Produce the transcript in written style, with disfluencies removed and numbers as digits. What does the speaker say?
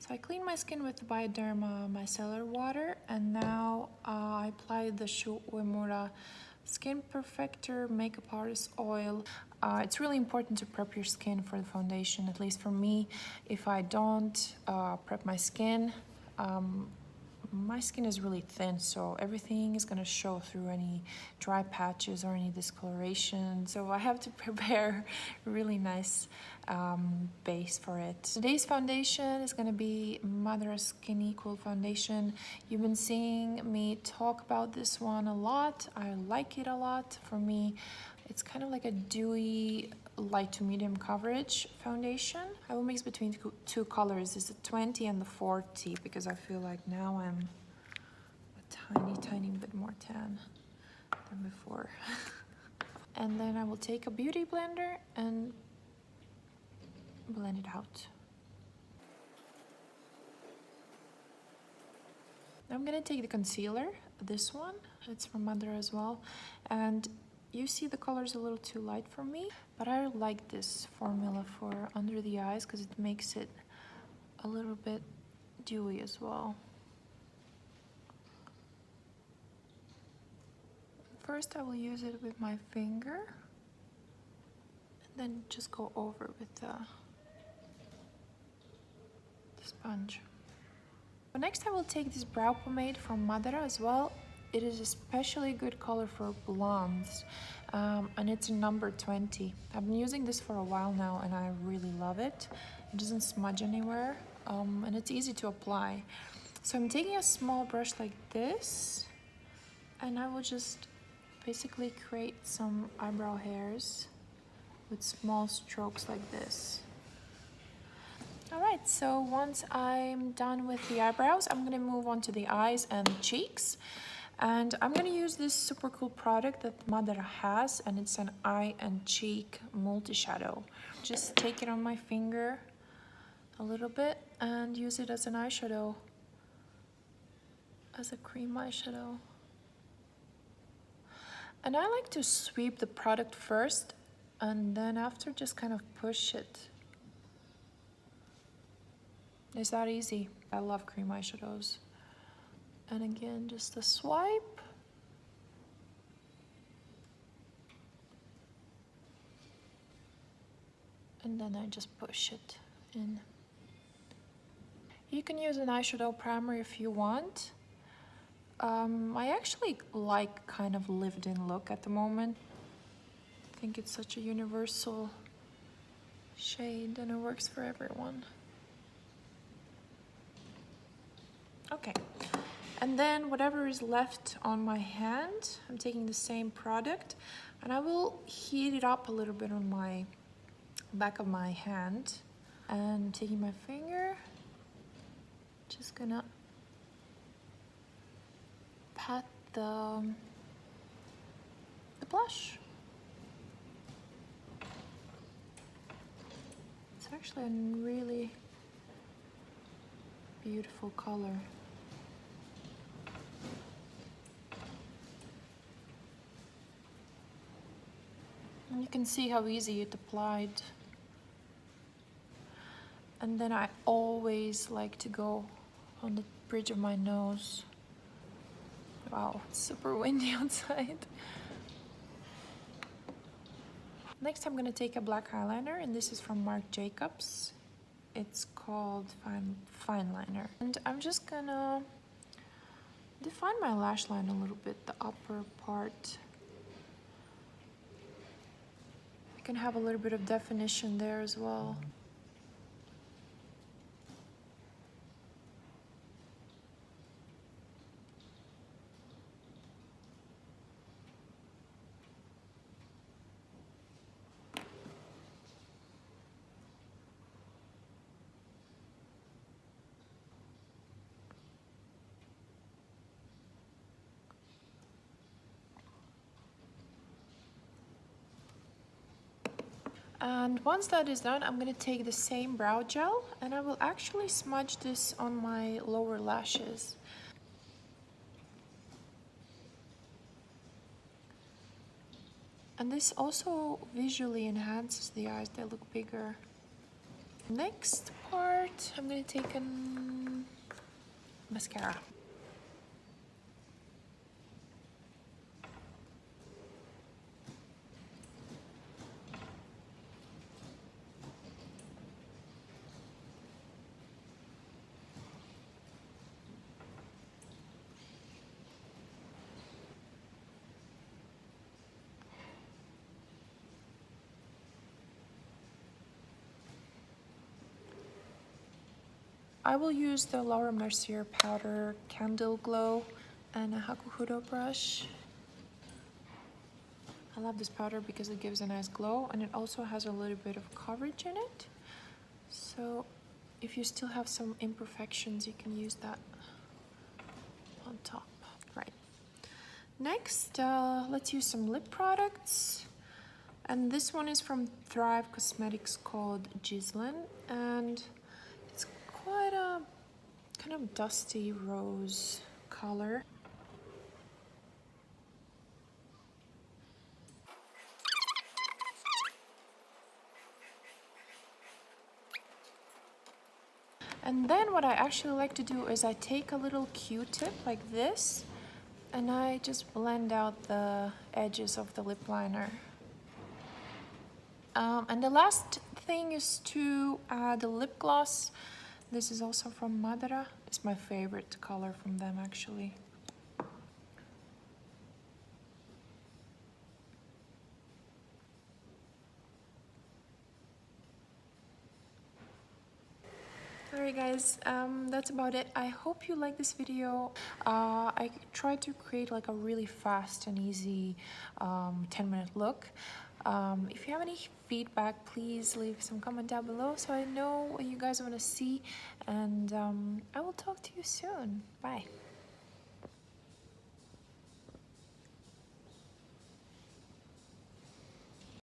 So I cleaned my skin with the BIODERMA micellar water, and now I applied the Shu Uemura Skin Perfector Makeup Artist Oil. It's really important to prep your skin for the foundation, at least for me. If I don't prep my skin is really thin, so everything is going to show through any dry patches or any discoloration. So I have to prepare a really nice base for it. Today's foundation is going to be MADARA Skin Equal Foundation. You've been seeing me talk about this one a lot. I like it a lot. For me, it's kind of like a dewy light to medium coverage foundation. I will mix between two colors. It's the 20 and the 40 because I feel like now I'm a tiny bit more tan than before. And then I will take a beauty blender and blend it out. Now I'm gonna take the concealer, this one, it's from MADARA as well, and you see the color's a little too light for me, but I like this formula for under the eyes because it makes it a little bit dewy as well. First I will use it with my finger, and then just go over with the sponge. So next I will take this brow pomade from MADARA as well. It is especially good color for blondes, and it's number 20. I've been using this for a while now and I really love it. It doesn't smudge anywhere, and it's easy to apply. So I'm taking a small brush like this, and I will just basically create some eyebrow hairs with small strokes like this. Alright, so once I'm done with the eyebrows, I'm gonna move on to the eyes and cheeks. And I'm gonna use this super cool product that MADARA has, and it's an eye and cheek multi-shadow. Just take it on my finger a little bit and use it as an eyeshadow, as a cream eyeshadow. And I like to sweep the product first, and then after just kind of push it. It's that easy. I love cream eyeshadows. And again, just a swipe. And then I just push it in. You can use an eyeshadow primer if you want. I actually like kind of lived-in look at the moment. I think it's such a universal shade and it works for everyone. Okay. And then whatever is left on my hand, I'm taking the same product and I will heat it up a little bit on my back of my hand. And taking my finger, just gonna pat the blush. It's actually a really beautiful color. And you can see how easy it applied. And then I always like to go on the bridge of my nose. Wow, it's super windy outside. Next I'm gonna take a black eyeliner, and this is from Marc Jacobs. It's called FINELINER. And I'm just gonna define my lash line a little bit, the upper part. I can have a little bit of definition there as well. And once that is done, I'm going to take the same brow gel and I will actually smudge this on my lower lashes. And this also visually enhances the eyes, they look bigger. Next part, I'm gonna take a mascara. I will use the Laura Mercier powder CANDLEGLOW and a Hakuhodo brush. I love this powder because it gives a nice glow and it also has a little bit of coverage in it. So if you still have some imperfections, you can use that on top. Right. Next, let's use some lip products. And this one is from Thrive Cosmetics called Gislin, and it's quite a kind of dusty rose color. And then what I actually like to do is I take a little Q-tip like this and I just blend out the edges of the lip liner. And the last thing is to add a lip gloss. This is also from MADARA. It's my favorite color from them actually. Alright guys, that's about it. I hope you like this video. I tried to create like a really fast and easy 10-minute look. If you have any feedback, please leave some comment down below so I know what you guys want to see, and I will talk to you soon. Bye.